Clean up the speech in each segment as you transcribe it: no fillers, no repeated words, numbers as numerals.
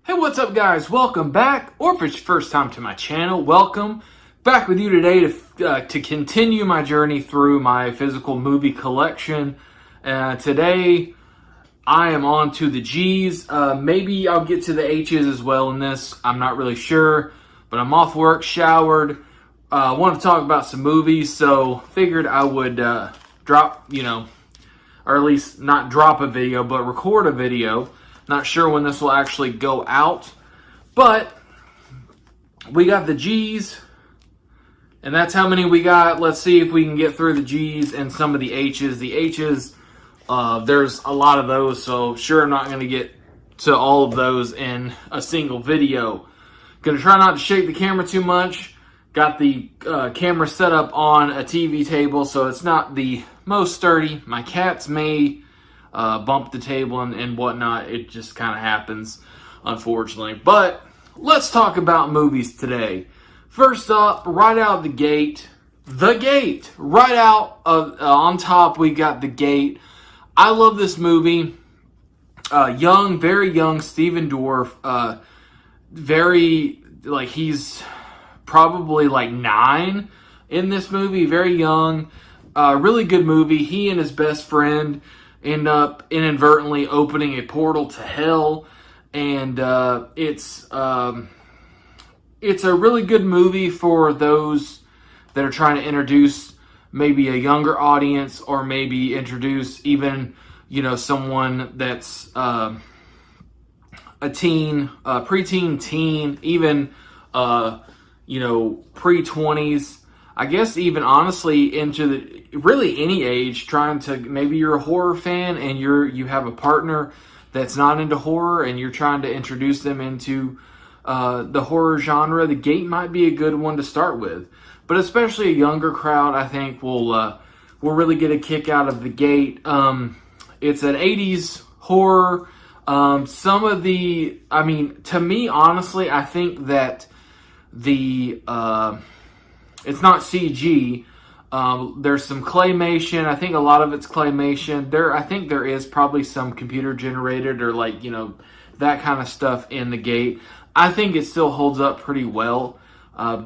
Hey, what's up guys? Welcome back, or if it's your first time to my channel, welcome. Back with you today to continue my journey through my physical movie collection. Today, I am on to the G's. Maybe I'll get to the H's as well in this. I'm not really sure, but I'm off work, showered. Want to talk about some movies, so figured I would drop, or at least not drop a video, but record a video. Not sure when this will actually go out, but we got the G's, and that's how many we got. Let's see if we can get through the G's and some of the H's. The H's, there's a lot of those, so sure I'm not going to get to all of those in a single video. Going to try not to shake the camera too much. Got the camera set up on a TV table, so it's not the most sturdy. My cats may bump the table and whatnot. It just kind of happens, unfortunately. But let's talk about movies today. First up, right out of the gate, right out of on top, we got The Gate. I love this movie. Young, very young Stephen Dorff. He's probably like 9 in this movie. Very young. Really good movie. He and his best friend end up inadvertently opening a portal to hell, and it's a really good movie for those that are trying to introduce maybe a younger audience, or maybe introduce even someone that's a teen, preteen, teen, even pre-20s. I guess even honestly into really any age, trying to, maybe you're a horror fan and you have a partner that's not into horror and you're trying to introduce them into the horror genre. The Gate might be a good one to start with, but especially a younger crowd, I think will really get a kick out of The Gate. It's an 80s horror. To me, honestly, I think that it's not CG. There's some claymation. I think a lot of it's claymation. I think there is probably some computer generated or that kind of stuff in The Gate. I think it still holds up pretty well,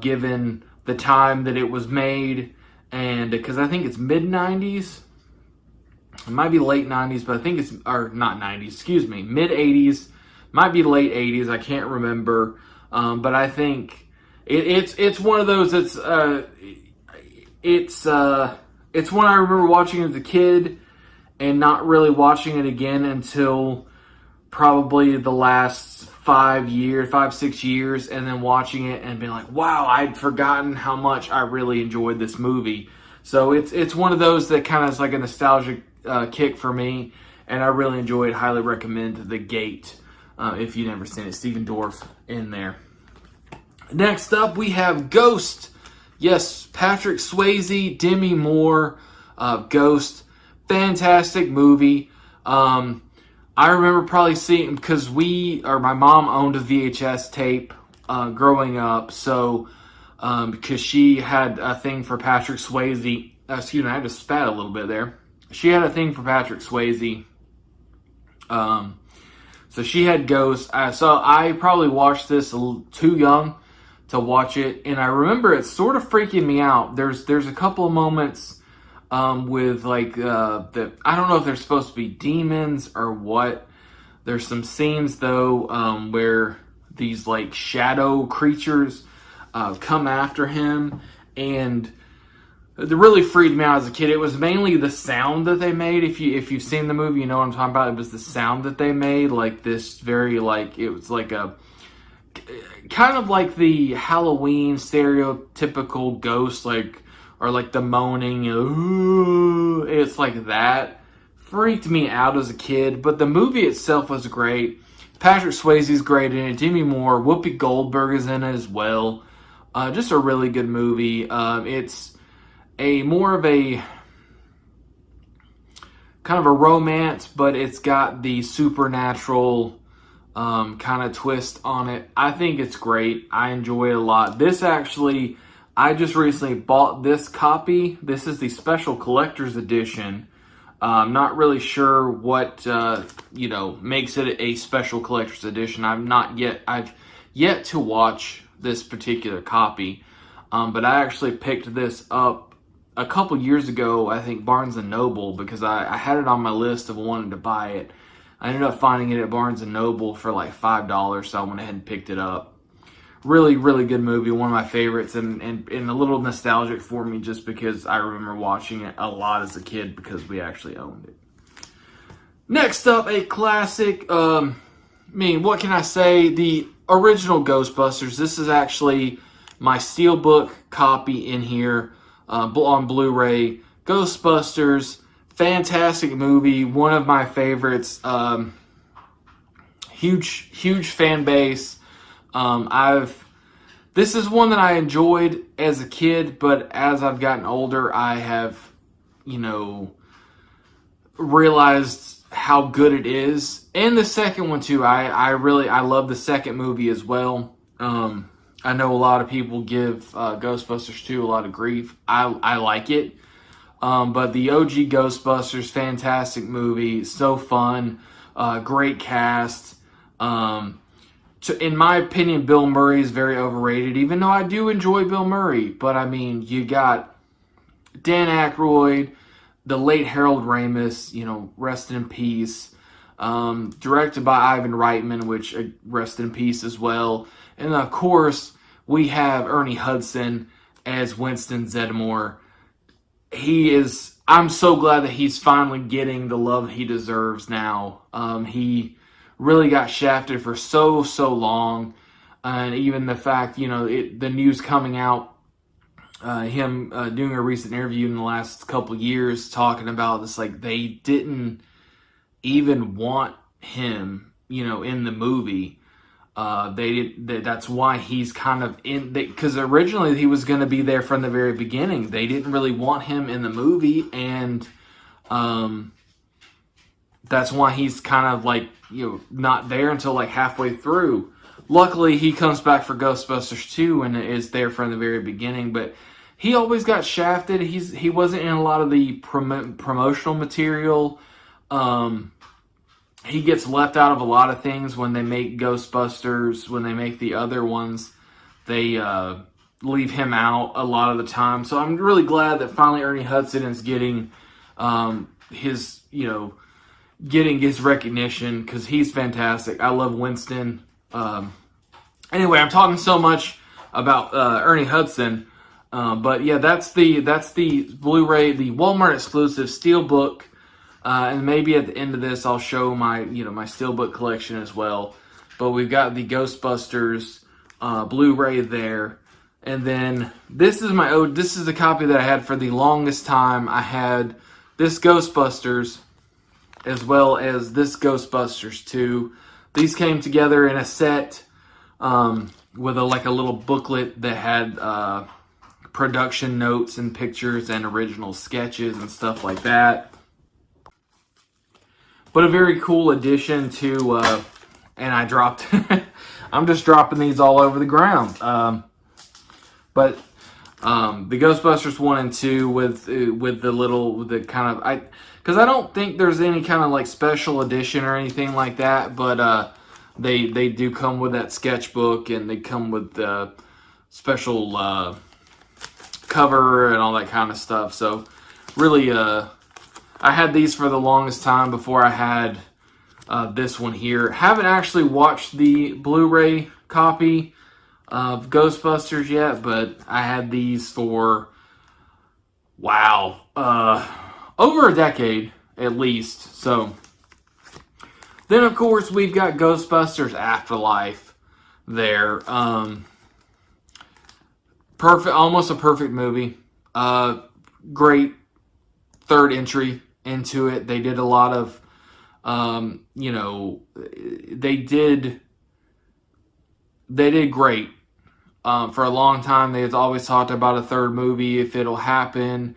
given the time that it was made, and because I think it's mid-90s. It might be late 90s, but I think it's, or not 90s, excuse me, mid-80s. Might be late 80s, I can't remember. But I think it's one of those that's it's one I remember watching as a kid and not really watching it again until probably the last 5-6 years, and then watching it and being like, wow, I'd forgotten how much I really enjoyed this movie. So it's one of those that kind of is like a nostalgic kick for me, and I really enjoyed. Highly recommend The Gate if you've never seen it. Stephen Dorff in there. Next up, we have Ghost. Yes, Patrick Swayze, Demi Moore, Ghost. Fantastic movie. I remember probably seeing, because my mom owned a VHS tape growing up, so because she had a thing for Patrick Swayze. Excuse me, I just spat a little bit there. She had a thing for Patrick Swayze. So she had Ghost. So I probably watched this a little too young to watch it, and I remember it sort of freaking me out. There's a couple of moments with that I don't know if they're supposed to be demons or what. There's some scenes though where these like shadow creatures come after him, and it really freaked me out as a kid. It was mainly the sound that they made. If you've seen the movie, you know what I'm talking about. It was the sound that they made, like this very it was like a kind of like the Halloween stereotypical ghost, or like the moaning. It's like that. Freaked me out as a kid, but the movie itself was great. Patrick Swayze's great in it. Demi Moore, Whoopi Goldberg is in it as well. Just a really good movie. It's more of a kind of a romance, but it's got the supernatural kind of twist on it. I think it's great. I enjoy it a lot. I just recently bought this copy. This is the special collector's edition I'm not really sure what makes it a special collector's edition. I've yet to watch this particular copy, but I actually picked this up a couple years ago. I think Barnes and Noble, because I had it on my list of wanting to buy it. I ended up finding it at Barnes and Noble for like $5, so I went ahead and picked it up. Really, really good movie, one of my favorites, and a little nostalgic for me just because I remember watching it a lot as a kid because we actually owned it. Next up, a classic. What can I say? The original Ghostbusters. This is actually my Steelbook copy in here on Blu-ray. Ghostbusters, fantastic movie, one of my favorites. Huge fan base. This is one that I enjoyed as a kid, but as I've gotten older, I have, realized how good it is. And the second one too. I love the second movie as well. I know a lot of people give Ghostbusters 2 a lot of grief. I like it. But the OG Ghostbusters, fantastic movie, so fun, great cast. In my opinion, Bill Murray is very overrated, even though I do enjoy Bill Murray. But, you got Dan Aykroyd, the late Harold Ramis, rest in peace. Directed by Ivan Reitman, which rest in peace as well. And, of course, we have Ernie Hudson as Winston Zeddemore. I'm so glad that he's finally getting the love he deserves now. He really got shafted for so long, and even the fact, the news coming out, him doing a recent interview in the last couple years talking about this, like they didn't even want him, in the movie. That's why he's kind of in, because originally he was going to be there from the very beginning. They didn't really want him in the movie, and that's why he's kind of like, not there until like halfway through. Luckily, he comes back for Ghostbusters 2 and is there from the very beginning, but he always got shafted. He wasn't in a lot of the promotional material. He gets left out of a lot of things when they make Ghostbusters. When they make the other ones, they leave him out a lot of the time. So I'm really glad that finally Ernie Hudson is getting getting his recognition, because he's fantastic. I love Winston. Anyway, I'm talking so much about Ernie Hudson, but yeah, that's the Blu-ray, the Walmart exclusive Steelbook, and maybe at the end of this I'll show my my Steelbook collection as well. But we've got the Ghostbusters Blu-ray there, and then this is the copy that I had for the longest time. I had this Ghostbusters, as well as this Ghostbusters 2. These came together in a set with a little booklet that had production notes and pictures and original sketches and stuff like that. But a very cool addition to, and I dropped, I'm just dropping these all over the ground. But the Ghostbusters 1 and 2 with the kind of, because I don't think there's any kind of like special edition or anything like that, but they do come with that sketchbook, and they come with the special cover and all that kind of stuff. So really, I had these for the longest time before I had this one here. Haven't actually watched the Blu-ray copy of Ghostbusters yet, but I had these for, wow, over a decade at least. So then, of course, we've got Ghostbusters Afterlife there. Perfect, almost a perfect movie. Great third entry into it. They did a lot of, they did great. For a long time, they had always talked about a third movie if it'll happen.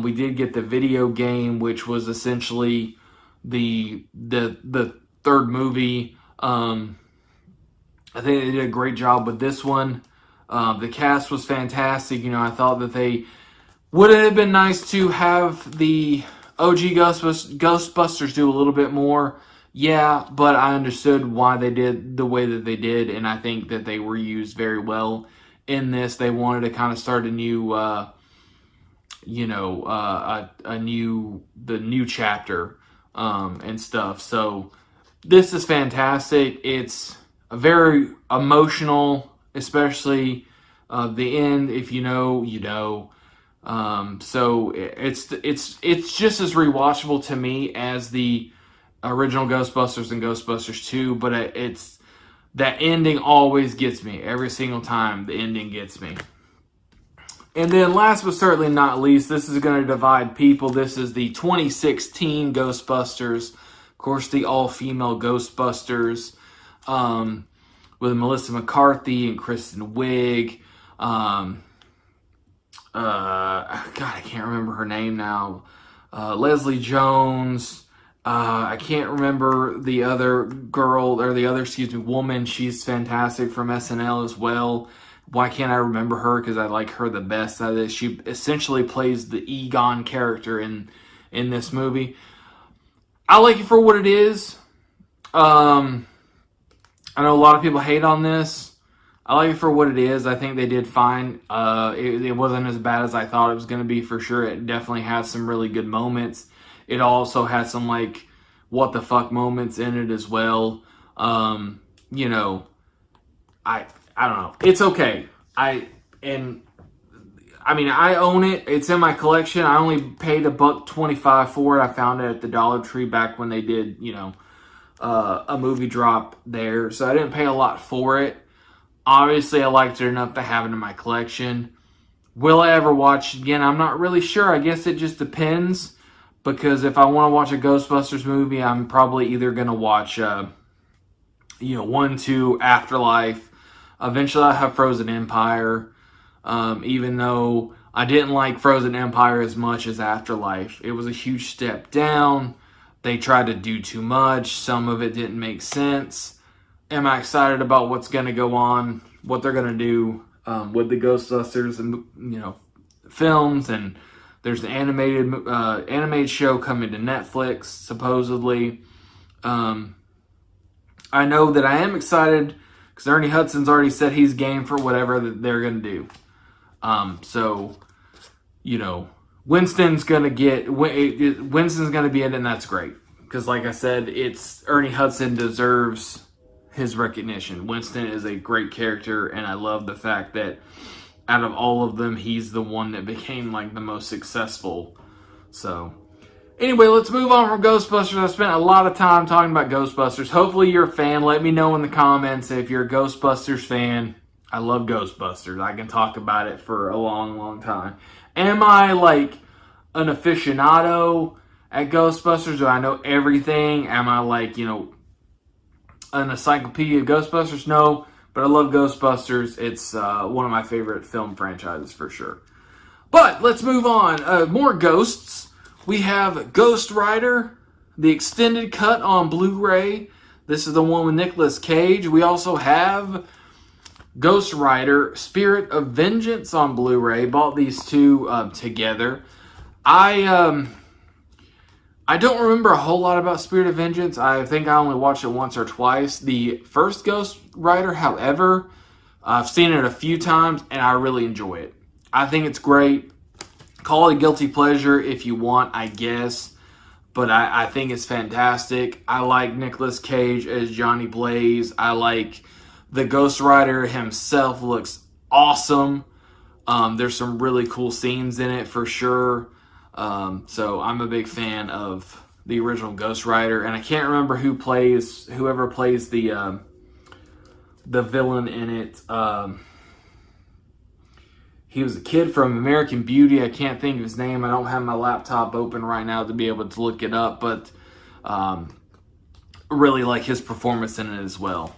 We did get the video game, which was essentially the third movie. I think they did a great job with this one. The cast was fantastic. I thought that they would have been nice to have the OG Ghostbusters do a little bit more. Yeah, but I understood why they did the way that they did, and I think that they were used very well in this. They wanted to kind of start a new, the new chapter and stuff. So this is fantastic. It's a very emotional, especially the end. If you know, you know. So it's just as rewatchable to me as the original Ghostbusters and Ghostbusters 2, but it's that ending always gets me every single time. The ending gets me. And then last but certainly not least, this is going to divide people. This is the 2016 Ghostbusters. Of course, the all-female Ghostbusters with Melissa McCarthy and Kristen Wiig. God, I can't remember her name now. Leslie Jones. I can't remember the other girl, or the other, woman. She's fantastic from SNL as well. Why can't I remember her? Because I like her the best out of this. She essentially plays the Egon character in this movie. I like it for what it is. I know a lot of people hate on this. I like it for what it is. I think they did fine. It wasn't as bad as I thought it was going to be, for sure. It definitely has some really good moments. It also has some, like, what the fuck moments in it as well. I don't know. It's okay. I own it. It's in my collection. I only paid $1.25 for it. I found it at the Dollar Tree back when they did, a movie drop there. So I didn't pay a lot for it. Obviously, I liked it enough to have it in my collection. Will I ever watch it again? I'm not really sure. I guess it just depends. Because if I want to watch a Ghostbusters movie, I'm probably either going to watch, 1, 2, Afterlife. Eventually, I have Frozen Empire. Even though I didn't like Frozen Empire as much as Afterlife. It was a huge step down. They tried to do too much. Some of it didn't make sense. Am I excited about what's going to go on, what they're going to do with the Ghostbusters and films? And there's an animated show coming to Netflix, supposedly. I know that I am excited because Ernie Hudson's already said he's game for whatever that they're going to do. Winston's going to be in it, and that's great. Because like I said, Ernie Hudson deserves his recognition. Winston is a great character, and I love the fact that out of all of them, he's the one that became like the most successful. So anyway, let's move on from Ghostbusters. I spent a lot of time talking about Ghostbusters. Hopefully you're a fan. Let me know in the comments if you're a Ghostbusters fan. I love Ghostbusters. I can talk about it for a long, long time. Am I like an aficionado at Ghostbusters? Do I know everything? Am I like, an encyclopedia of Ghostbusters? No, but I love Ghostbusters. It's one of my favorite film franchises for sure. But let's move on. More ghosts. We have Ghost Rider, the extended cut on Blu-ray. This is the one with Nicolas Cage. We also have Ghost Rider, Spirit of Vengeance on Blu-ray. Bought these two together. I don't remember a whole lot about Spirit of Vengeance. I think I only watched it once or twice. The first Ghost Rider, however, I've seen it a few times, and I really enjoy it. I think it's great. Call it a guilty pleasure if you want, I guess. But I think it's fantastic. I like Nicolas Cage as Johnny Blaze. I like the Ghost Rider himself. Looks awesome. There's some really cool scenes in it for sure. So I'm a big fan of the original Ghost Rider, and I can't remember whoever plays the villain in it. He was a kid from American Beauty. I can't think of his name. I don't have my laptop open right now to be able to look it up, but really like his performance in it as well.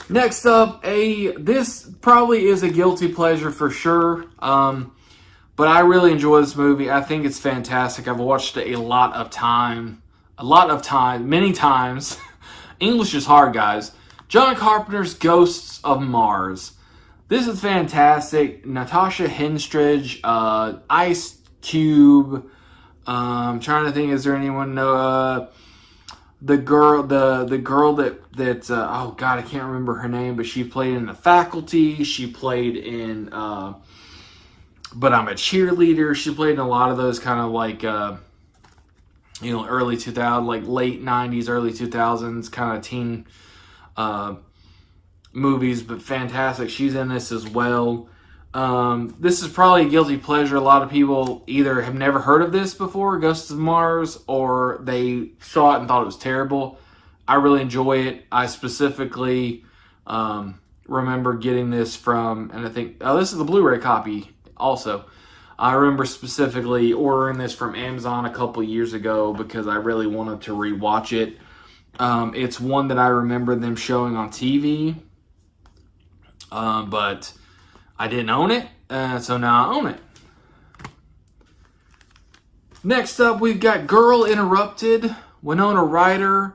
Next up, this probably is a guilty pleasure for sure. But I really enjoy this movie. I think it's fantastic. I've watched it many times. English is hard, guys. John Carpenter's Ghosts of Mars. This is fantastic. Natasha Henstridge, Ice Cube, I'm trying to think. Is there anyone know? The girl, the girl that oh god, I can't remember her name, but she played in The Faculty. She played in But I'm a Cheerleader. She played in a lot of those kind of like early 2000s, like late 90s, early 2000s kind of teen movies, but fantastic. She's in this as well. This is probably a guilty pleasure. A lot of people either have never heard of this before, Ghosts of Mars, or they saw it and thought it was terrible. I really enjoy it. I specifically remember getting this from, and I think, this is the Blu-ray copy also. I remember specifically ordering this from Amazon a couple years ago because I really wanted to rewatch it. It's one that I remember them showing on TV, but I didn't own it, so now I own it. Next up, we've got Girl Interrupted, Winona Ryder,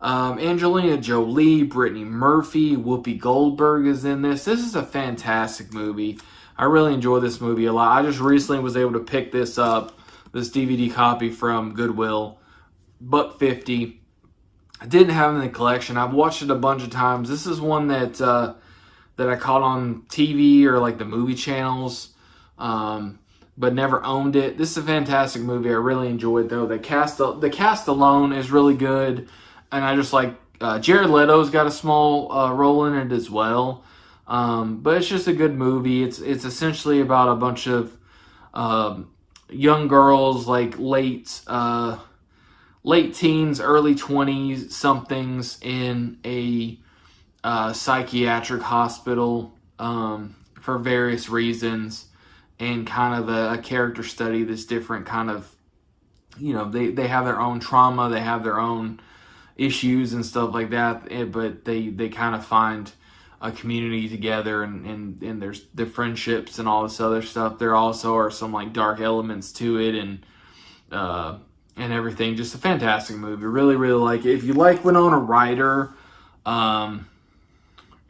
Angelina Jolie, Brittany Murphy, Whoopi Goldberg is in this. This is a fantastic movie. I really enjoy this movie a lot. I just recently was able to pick this up, this DVD copy from Goodwill, $1.50. I didn't have it in the collection. I've watched it a bunch of times. This is one that I caught on TV or like the movie channels, but never owned it. This is a fantastic movie. I really enjoyed it though. The cast alone is really good, and I just like Jared Leto's got a small role in it as well. But it's just a good movie. It's essentially about a bunch of young girls, like late teens, early 20s somethings in a psychiatric hospital for various reasons, and kind of a character study that's different. Kind of, they have their own trauma, they have their own issues and stuff like that, but they kind of find a community together, and there's the friendships and all this other stuff. There also are some like dark elements to it, and everything. Just a fantastic movie. Really, really like it. If you like Winona Ryder,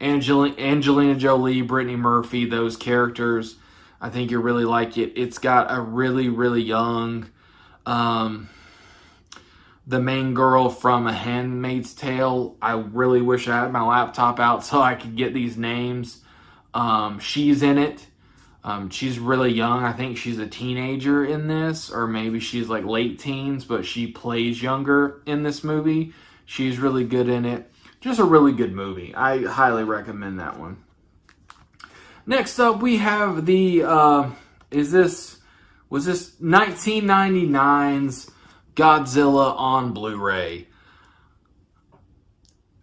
Angelina Jolie, Brittany Murphy, those characters, I think you'll really like it. It's got a really, really young, the main girl from A Handmaid's Tale. I really wish I had my laptop out so I could get these names. She's in it. She's really young. I think she's a teenager in this, or maybe she's like late teens, but she plays younger in this movie. She's really good in it. Just a really good movie. I highly recommend that one. Next up, we have the, was this 1999's Godzilla on Blu-ray.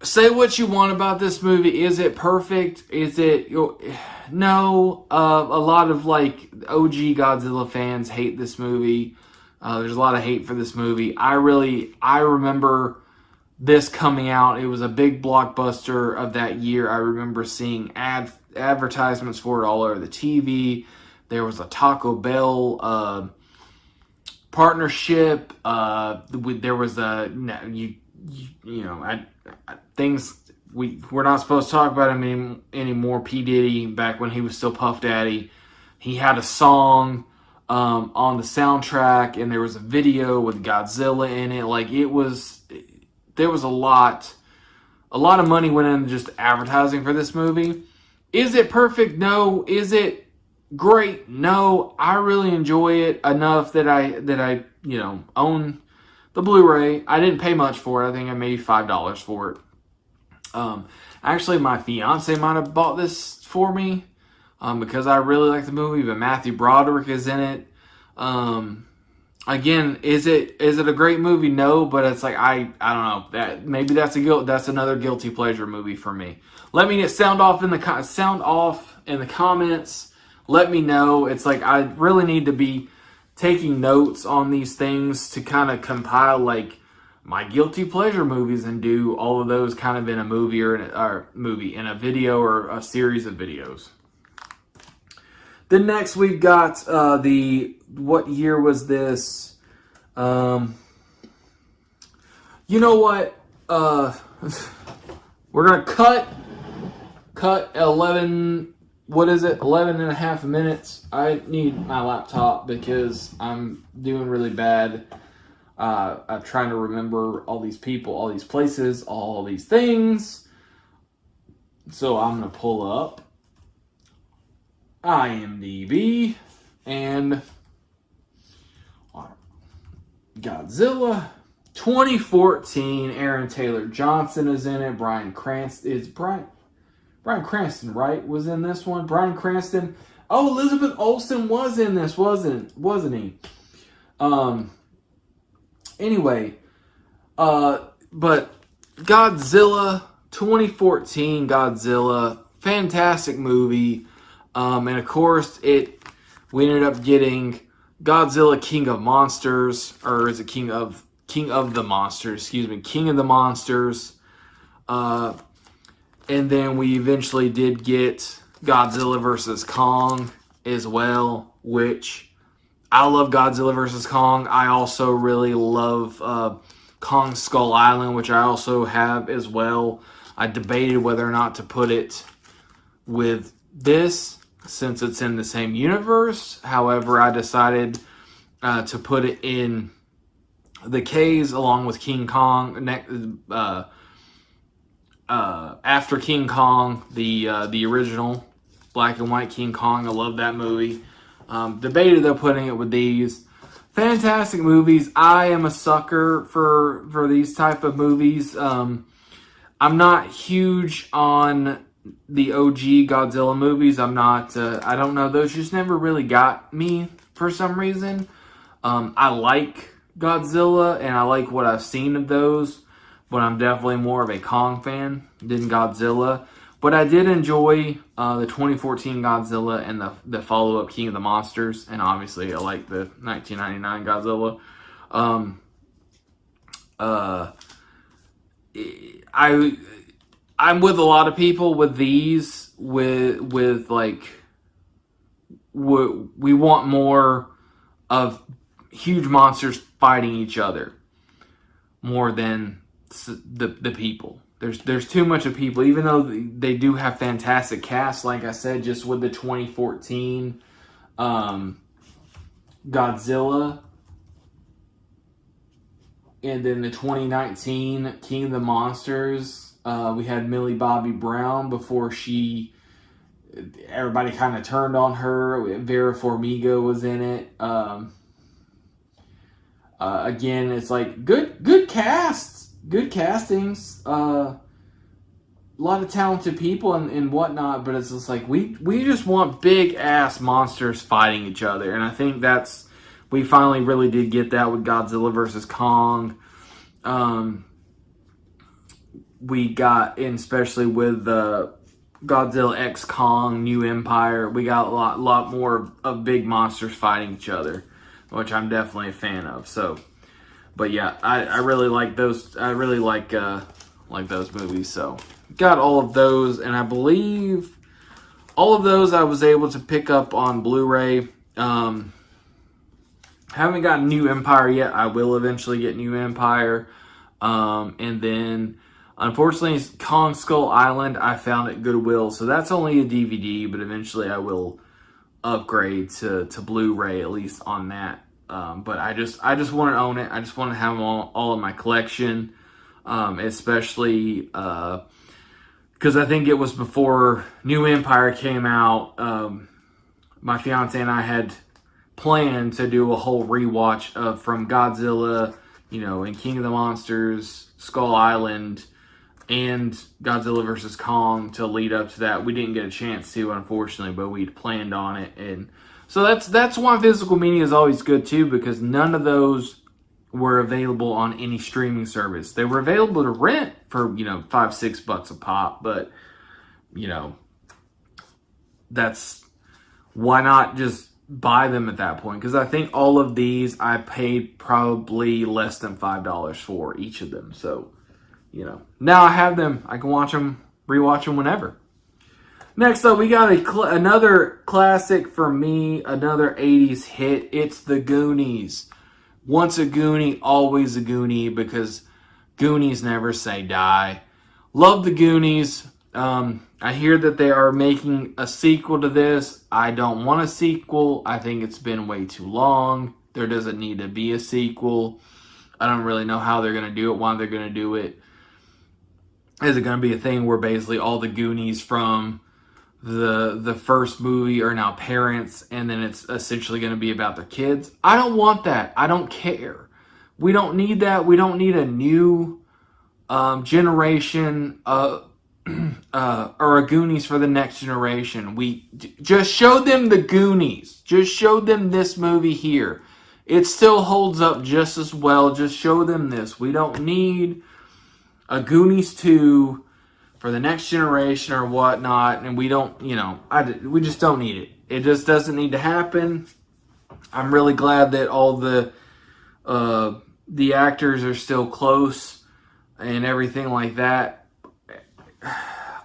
Say what you want about this movie. Is it perfect? Is it... No. A lot of like OG Godzilla fans hate this movie. There's a lot of hate for this movie. I remember this coming out. It was a big blockbuster of that year. I remember seeing advertisements for it all over the TV. There was a Taco Bell partnership. There was things we're not supposed to talk about him anymore. P. Diddy, back when he was still Puff Daddy, he had a song on the soundtrack, and there was a video with Godzilla in it. Like, there was a lot of money went into just advertising for this movie. Is it perfect? No. Is it great? No. I really enjoy it enough that I own the Blu-ray. I didn't pay much for it. I think I made $5 for it. Actually, my fiance might have bought this for me because I really like the movie, but Matthew Broderick is in it. Again, is it a great movie? No, but it's like I don't know, that maybe that's another guilty pleasure movie for me. Let me sound off in the comments. Let me know. It's like I really need to be taking notes on these things to kind of compile like my guilty pleasure movies and do all of those kind of in a movie or in a video or a series of videos. Then next we've got what year was this? You know what? We're gonna cut 11 what is it, 11 and a half minutes. I need my laptop because I'm doing really bad. I'm trying to remember all these people, all these places, all these things. So I'm going to pull up IMDb and Godzilla 2014. Aaron Taylor Johnson is in it. Bryan Cranston, right, was in this one. Bryan Cranston. Oh, Elizabeth Olsen was in this, wasn't he? Anyway, but Godzilla 2014, Godzilla, fantastic movie. And of course, we ended up getting Godzilla King of Monsters, or is it King of the Monsters? Excuse me, King of the Monsters. And then we eventually did get Godzilla vs. Kong as well, which I love Godzilla vs. Kong. I also really love Kong Skull Island, which I also have as well. I debated whether or not to put it with this since it's in the same universe. However, I decided to put it in the K's along with King Kong. After King Kong, the original black and white King Kong. I love that movie. Debated though putting it with these. Fantastic movies. I am a sucker for these type of movies. I'm not huge on the OG Godzilla movies. I'm not. I don't know. Those just never really got me for some reason. I like Godzilla and I like what I've seen of those, but I'm definitely more of a Kong fan than Godzilla. But I did enjoy the 2014 Godzilla and the follow-up King of the Monsters. And obviously, I like the 1999 Godzilla. I'm with a lot of people with these. With like, we want more of huge monsters fighting each other more than the people. There's too much of people, even though they do have fantastic casts. Like I said, just with the 2014 Godzilla, and then the 2019 King of the Monsters, we had Millie Bobby Brown before everybody kind of turned on her. Vera Farmiga was in it. Again, it's like good casts. Good castings, a lot of talented people and whatnot, but it's just like we just want big ass monsters fighting each other, and I think we finally really did get that with Godzilla vs. Kong. We got, and especially with Godzilla X Kong New Empire, we got a lot more of big monsters fighting each other, which I'm definitely a fan of. So. But yeah, I really like those. I really like those movies. So got all of those, and I believe all of those I was able to pick up on Blu-ray. Haven't got New Empire yet. I will eventually get New Empire, and then unfortunately Kong Skull Island I found at Goodwill, so that's only a DVD. But eventually I will upgrade to Blu-ray, at least on that. But I just want to own it. I just want to have them all in my collection, especially because I think it was before New Empire came out. My fiance and I had planned to do a whole rewatch of from Godzilla, and King of the Monsters, Skull Island, and Godzilla vs. Kong to lead up to that. We didn't get a chance to, unfortunately, but we'd planned on it. And so that's why physical media is always good too, because none of those were available on any streaming service. They were available to rent for, $5-6 a pop, but that's why not just buy them at that point? Because I think all of these I paid probably less than $5 for each of them. So, now I have them. I can watch them, rewatch them whenever. Next up, we got another classic for me, another 80s hit. It's The Goonies. Once a Goonie, always a Goonie, because Goonies never say die. Love The Goonies. I hear that they are making a sequel to this. I don't want a sequel. I think it's been way too long. There doesn't need to be a sequel. I don't really know how they're going to do it, why they're going to do it. Is it going to be a thing where basically all the Goonies from the first movie are now parents, and then it's essentially going to be about their kids? I don't want that. I don't care. We don't need that. We don't need a new generation or a Goonies for the next generation. We just showed them the Goonies. Just showed them this movie here. It still holds up just as well. Just show them this. We don't need a Goonies 2 for the next generation or whatnot, and we don't, we just don't need it. It just doesn't need to happen. I'm really glad that all the actors are still close and everything like that.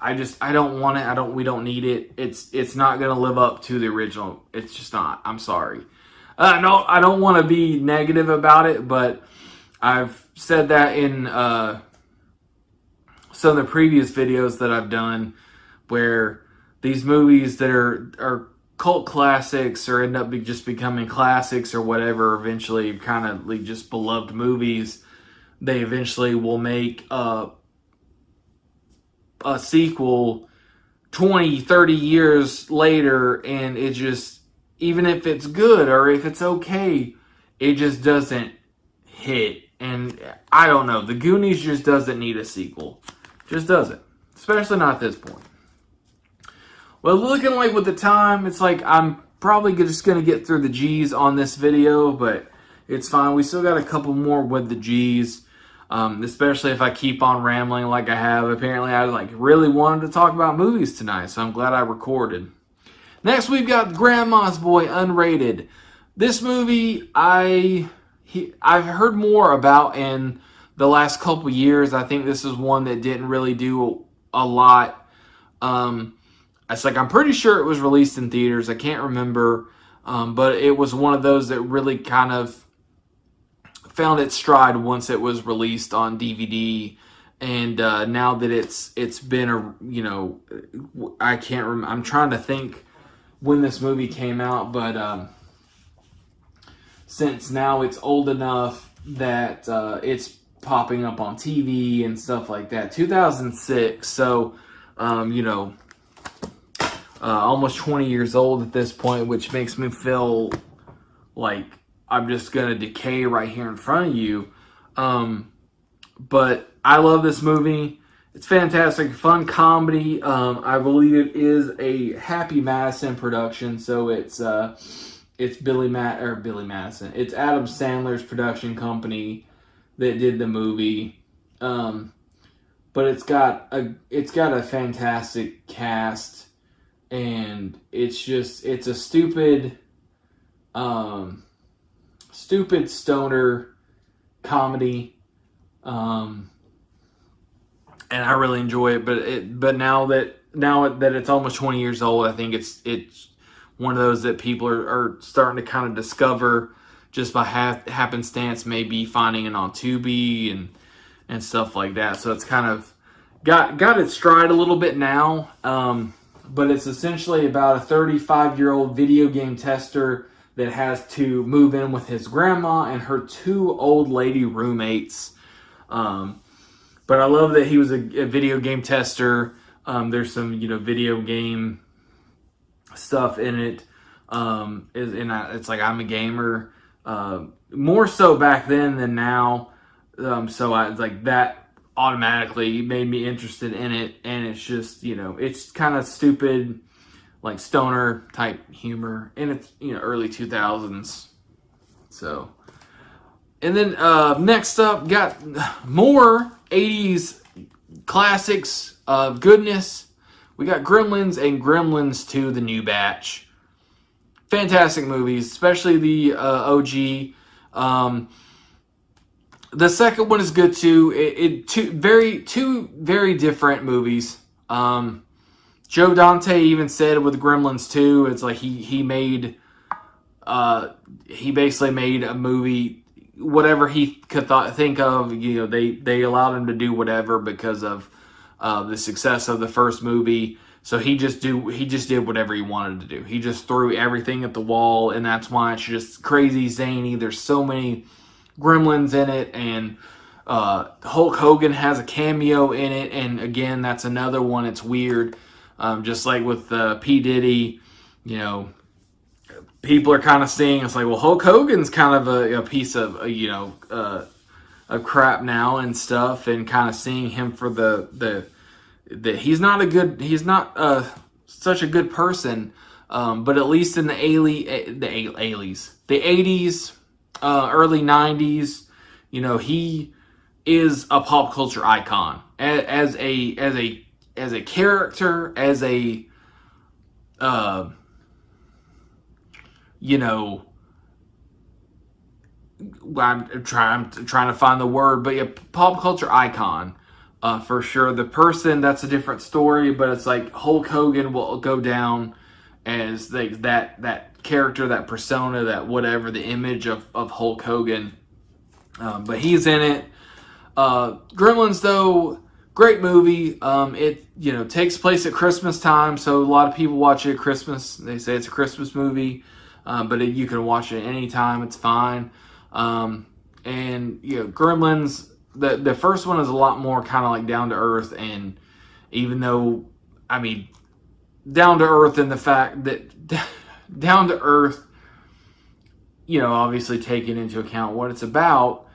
I don't want it. We don't need it. It's not going to live up to the original. It's just not. I'm sorry. No, I don't want to be negative about it, but I've said that in some of the previous videos that I've done, where these movies that are cult classics or end up just becoming classics or whatever, eventually kind of just beloved movies, they eventually will make a sequel 20, 30 years later, and it just, even if it's good or if it's okay, it just doesn't hit. And I don't know, The Goonies just doesn't need a sequel. Just doesn't. Especially not at this point. Well, looking like with the time, it's like I'm probably just going to get through the G's on this video, but it's fine. We still got a couple more with the G's, especially if I keep on rambling like I have. Apparently, I really wanted to talk about movies tonight, so I'm glad I recorded. Next, we've got Grandma's Boy Unrated. This movie, I've heard more about in the last couple years. I think this is one that didn't really do a lot. I'm pretty sure it was released in theaters. I can't remember, but it was one of those that really kind of found its stride once it was released on DVD. And now that it's been I can't remember. I'm trying to think when this movie came out, but since now it's old enough that it's popping up on TV and stuff like that. 2006, so almost 20 years old at this point, which makes me feel like I'm just gonna decay right here in front of you. But I love this movie. It's fantastic, fun comedy. I believe it is a Happy Madison production, so it's Billy Madison. It's Adam Sandler's production company that did the movie. But it's got a fantastic cast, and it's a stupid stoner comedy. And I really enjoy it, but now that it's almost 20 years old, I think it's one of those that people are starting to kind of discover just by happenstance, maybe finding it on Tubi and stuff like that. So it's kind of got its stride a little bit now. But it's essentially about a 35-year-old video game tester that has to move in with his grandma and her two old lady roommates. But I love that he was a video game tester. There's some, video game stuff in it. It's like I'm a gamer. More so back then than now. So it's like that automatically made me interested in it. And it's just, it's kind of stupid, like stoner type humor. And it's, early 2000s. So... And then next up, got more 80s classics of goodness. We got Gremlins and Gremlins 2, The New Batch. Fantastic movies, especially the OG. The second one is good too. Two very different movies. Joe Dante even said with Gremlins 2, it's like he basically made a movie. Whatever he could think of, they allowed him to do whatever because of the success of the first movie. So he just did whatever he wanted to do. He just threw everything at the wall, and that's why it's just crazy zany. There's so many gremlins in it, and Hulk Hogan has a cameo in it, and again, that's another one. It's weird, just like with P. Diddy, you know, people are kind of seeing it's like, well, Hulk Hogan's kind of a piece of of crap now and stuff, and kind of seeing him for the he's not such a good person, but at least in the 80s, early 90s, you know, he is a pop culture icon as a character, as a you know, I'm trying to find the word, but yeah, pop culture icon, for sure. The person, that's a different story, but it's like Hulk Hogan will go down as that character, that persona, that whatever, the image of Hulk Hogan. But he's in it. Gremlins, though, great movie. It takes place at Christmas time, so a lot of people watch it at Christmas. They say it's a Christmas movie, but you can watch it anytime. It's fine. And Gremlins, the first one is a lot more kind of like down to earth, and even though, I mean, down to earth in the fact that down to earth, obviously taking into account what it's about,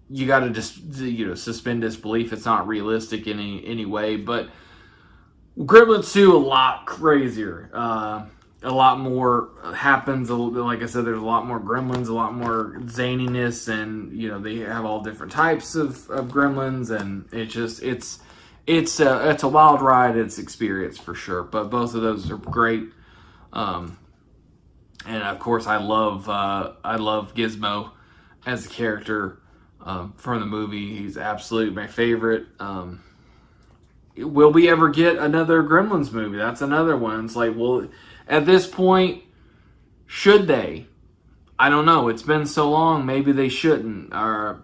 you got to just suspend disbelief. It's not realistic in any way, but Gremlins 2 a lot crazier. A lot more happens. Like I said, there's a lot more gremlins, a lot more zaniness, and they have all different types of gremlins, and it's a wild ride. It's experience for sure. But both of those are great. And of course, I love Gizmo as a character from the movie. He's absolutely my favorite. Will we ever get another Gremlins movie? That's another one. It's like, well, at this point, should they? I don't know. It's been so long. Maybe they shouldn't. And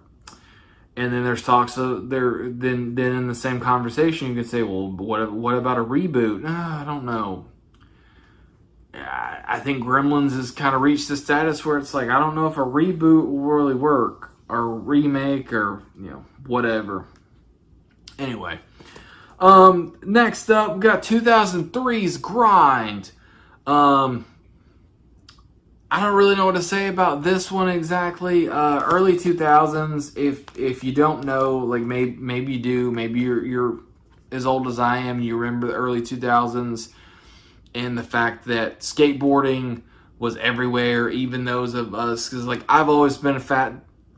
then there's talks of then in the same conversation, you could say, well, what about a reboot? I don't know. I think Gremlins has kind of reached the status where it's like, I don't know if a reboot will really work, or a remake, or whatever. Anyway, next up, we got 2003's Grind. I don't really know what to say about this one exactly. Early 2000s. If you don't know, like maybe you do. Maybe you're as old as I am. You remember the early 2000s and the fact that skateboarding was everywhere. Even those of us, because like I've always been a fat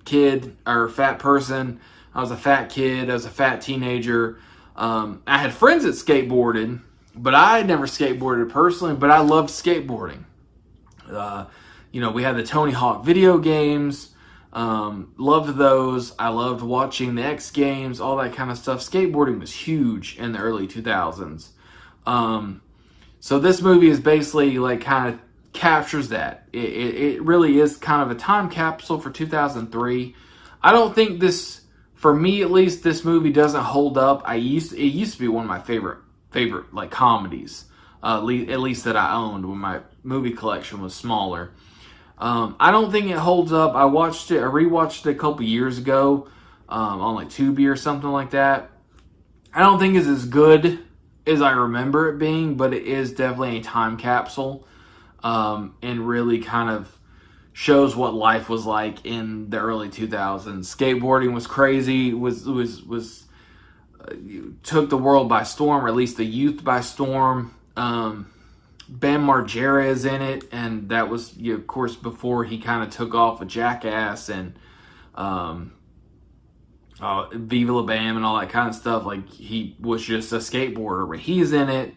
kid or a fat person. I was a fat kid. I was a fat teenager. I had friends that skateboarded, but I had never skateboarded personally. But I loved skateboarding. We had the Tony Hawk video games. Loved those. I loved watching the X Games, all that kind of stuff. Skateboarding was huge in the early 2000s. So this movie is basically like kind of captures that. It really is kind of a time capsule for 2003. I don't think this, for me at least, this movie doesn't hold up. It used to be one of my favorite like comedies, at least that I owned when my movie collection was smaller. I don't think it holds up. I rewatched it a couple years ago on like Tubi or something like that. I don't think it's as good as I remember it being, but it is definitely a time capsule, and really kind of shows what life was like in the early 2000s. Skateboarding was crazy. Was took the world by storm, or at least the youth by storm. Bam Margera is in it, and that was, of course, before he kind of took off with Jackass and Viva La Bam and all that kind of stuff. Like, he was just a skateboarder, but he's in it.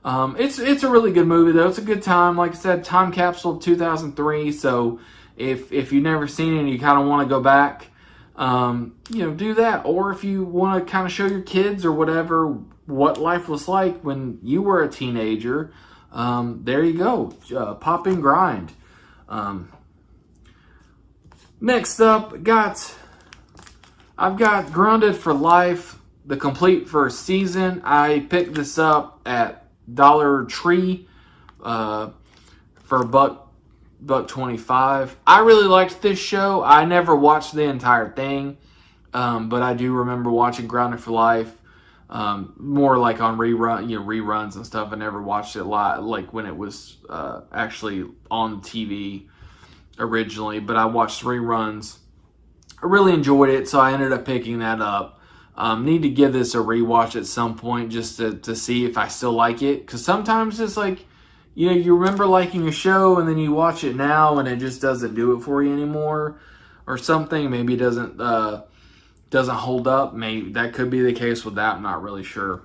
It's a really good movie, though. It's a good time. Like I said, time capsule of 2003. So if you've never seen it and you kind of want to go back, do that. Or if you want to kind of show your kids or whatever what life was like when you were a teenager, there you go. Pop in Grind. Next up, I've got Grounded for Life. the complete first season. I picked this up at Dollar Tree for $1.25. I really liked this show. I never watched the entire thing, but I do remember watching Grounded for Life. More like on reruns and stuff. I never watched it live, like when it was actually on TV originally, but I watched reruns. I really enjoyed it, so I ended up picking that up. Need to give this a rewatch at some point just to see if I still like it, because sometimes it's like, you remember liking a show and then you watch it now and it just doesn't do it for you anymore or something. Maybe it doesn't hold up. Maybe that could be the case with that. I'm not really sure.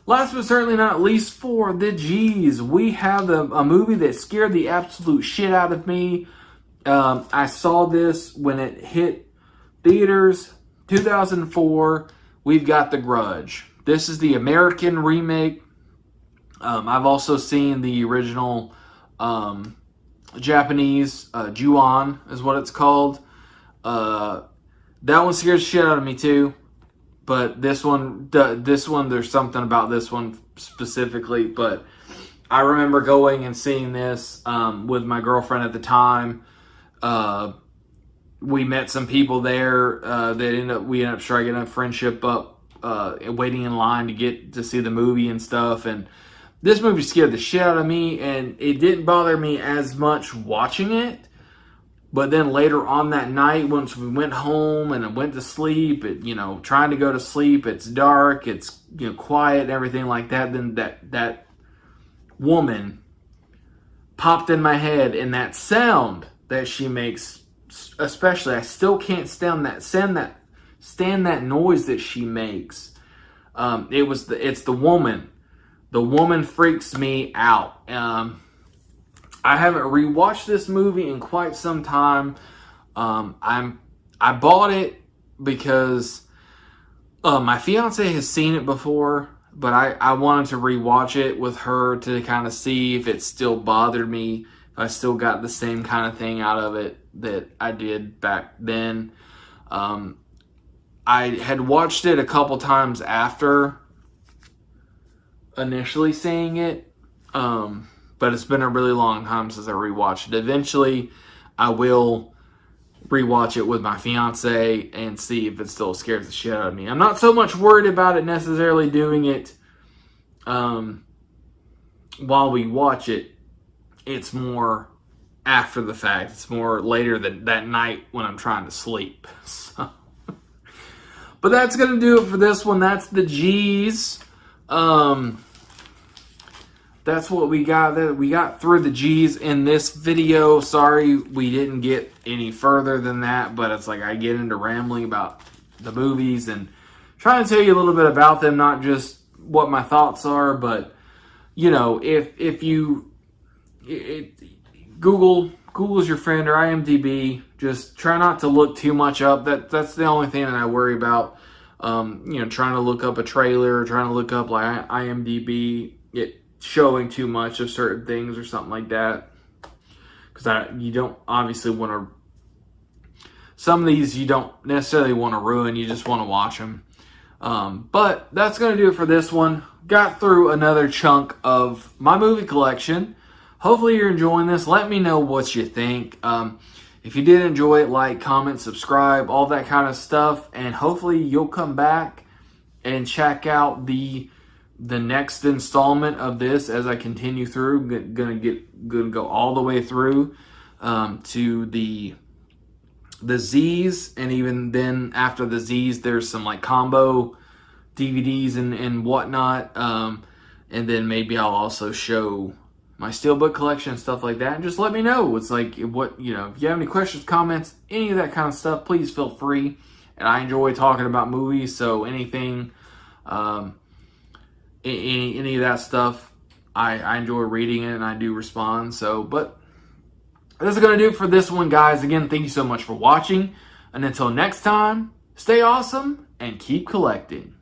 Last but certainly not least, for the G's, we have a movie that scared the absolute shit out of me. I saw this when it hit theaters, 2004. We've got The Grudge. This is the American remake. I've also seen the original Japanese, Ju-On is what it's called. That one scares the shit out of me too. But this one, there's something about this one specifically. But I remember going and seeing this with my girlfriend at the time. We met some people there that we ended up striking a friendship up, waiting in line to get to see the movie and stuff. And this movie scared the shit out of me, and it didn't bother me as much watching it. But then later on that night, once we went home and I went to sleep, trying to go to sleep, it's dark, it's quiet and everything like that. Then that woman popped in my head, and that sound that she makes, especially, I still can't stand that noise that she makes. It's the woman. The woman freaks me out. I haven't rewatched this movie in quite some time. I bought it because my fiance has seen it before, but I wanted to rewatch it with her to kind of see if it still bothered me, if I still got the same kind of thing out of it that I did back then. I had watched it a couple times after initially seeing it, but it's been a really long time since I rewatched it. Eventually, I will rewatch it with my fiance and see if it still scares the shit out of me. I'm not so much worried about it necessarily doing it while we watch it. It's more after the fact. It's more later that night when I'm trying to sleep. So. But that's going to do it for this one. That's the G's. That's what we got. We got through the G's in this video. Sorry we didn't get any further than that, but it's like I get into rambling about the movies and trying to tell you a little bit about them, not just what my thoughts are, but if you Google's your friend, or IMDb. Just try not to look too much up. That's the only thing that I worry about. Trying to look up a trailer, trying to look up like IMDb, it showing too much of certain things or something like that. Because you don't obviously want to. Some of these you don't necessarily want to ruin. You just want to watch them. But that's going to do it for this one. Got through another chunk of my movie collection. Hopefully you're enjoying this. Let me know what you think. If you did enjoy it, like, comment, subscribe, all that kind of stuff. And hopefully you'll come back and check out the next installment of this as I continue through. Gonna go all the way through to the Z's, and even then after the Z's, there's some like combo DVDs and whatnot. And then maybe I'll also show my Steelbook collection and stuff like that. And just let me know. It's like, if you have any questions, comments, any of that kind of stuff, please feel free. And I enjoy talking about movies, so anything, any of that stuff, I enjoy reading it and I do respond. So, but this is going to do it for this one, guys. Again, thank you so much for watching. And until next time, stay awesome and keep collecting.